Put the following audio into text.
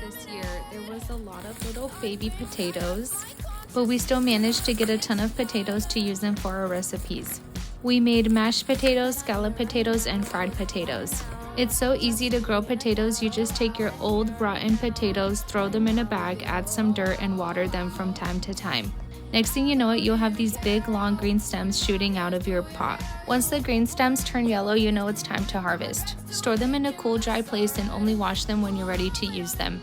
this year, there was a lot of little baby potatoes, but we still managed to get a ton of potatoes to use them for our recipes. We made mashed potatoes, scalloped potatoes, and fried potatoes. It's so easy to grow potatoes. You just take your old rotten potatoes, throw them in a bag, add some dirt, and water them from time to time. Next thing you know it, you'll have these big long green stems shooting out of your pot. Once the green stems turn yellow, you know it's time to harvest. Store them in a cool, dry place and only wash them when you're ready to use them.